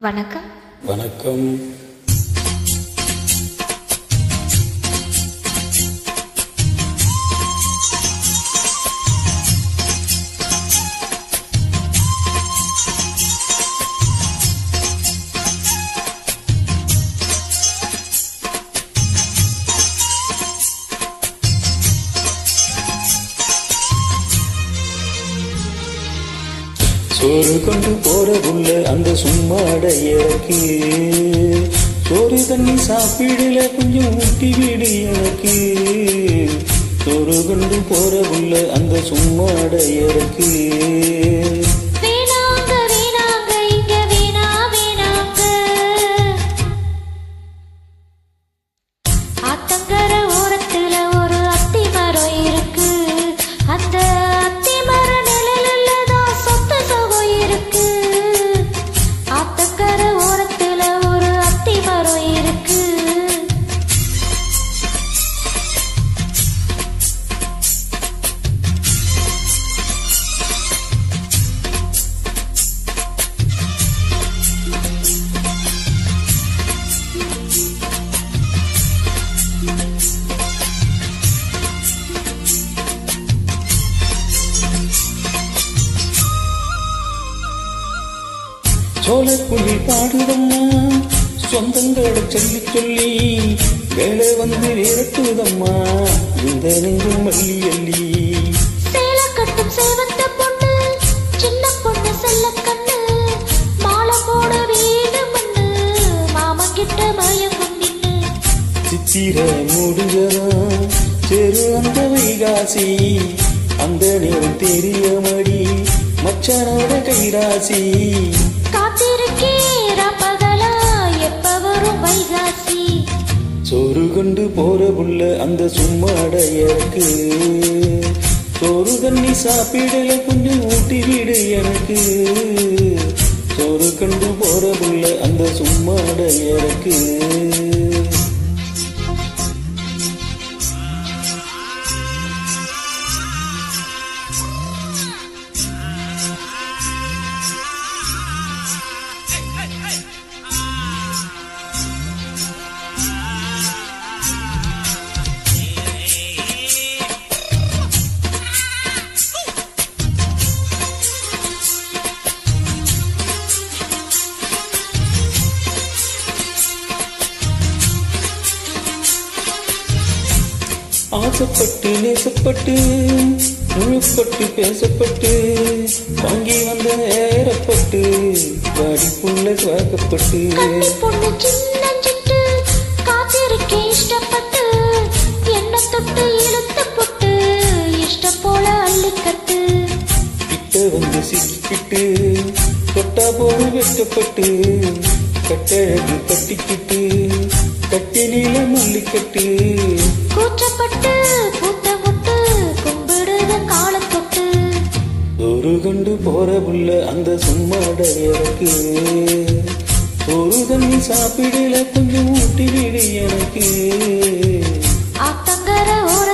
வணக்கம். வணக்கம். சோறு கொண்டு போற புள்ள அந்த சும்மாட இறக்கு, சோறு தண்ணி சாப்பிடல கொஞ்சம் ஊட்டி வீடு எனக்கு. சோறு கொண்டு போற புள்ள அந்த சும்மாட இறக்கு. சோழக்குழி பாடுதம்மா சொந்தங்களை சொல்லி சொல்லி வேலை வந்து விரட்டுதம்மா இந்த நெஞ்சும் மல்லி அள்ளி. சேல கட்டும் சேவத்த பொண்ணு சின்ன பொண்ணு செல்ல கண்ணு மாலை போட வீடு மண்ணு மாமங்கிட்ட மயங்கும் நின்னு. சித்திர முடிஞ்சதான் செரு அந்த வைகாசி அந்த நேரம் தெரிய மடி மச்சனோட கைராசி. சோறு கொண்டு போற புள்ள அந்த சும்மாட இறக்கு, சோறு தண்ணி சாப்பிடல கொஞ்சம் ஊட்டி வீடு எனக்கு. சோறு கொண்டு போற புள்ள அந்த சும்மாட இறக்கு. ஆசைப்பட்டு நேசப்பட்டு முழுப்பட்டு பேசப்பட்டு வாங்கி வந்த ஏறப்பட்டு படிப்புள்ள சுவாக்கப்பட்டு பொண்ணு சின்ன சிட்டு காத்திருக்கே இஷ்டப்பட்டு என்ன தொட்டு இழுத்து போட்டு இஷ்டம் போல அள்ளிக்கட்டு. கிட்ட வந்து சிக்கிக்கிட்டு தொட்டா போது வெட்டப்பட்டு கட்டழகு கட்டிக்கிட்டு கட்டி நீல மல்லிக்கட்டு. கூச்சப்பட்டு பூத்த முட்டு கும்பிடுத காலத்தொட்டு. சோறு கொண்டு போற புள்ள அந்த சும்மாட இறக்கு, சோறு தண்ணி சாப்பிடல கொஞ்சம் ஊட்டி வீடு எனக்கு. ஆத்தங்கர ஓர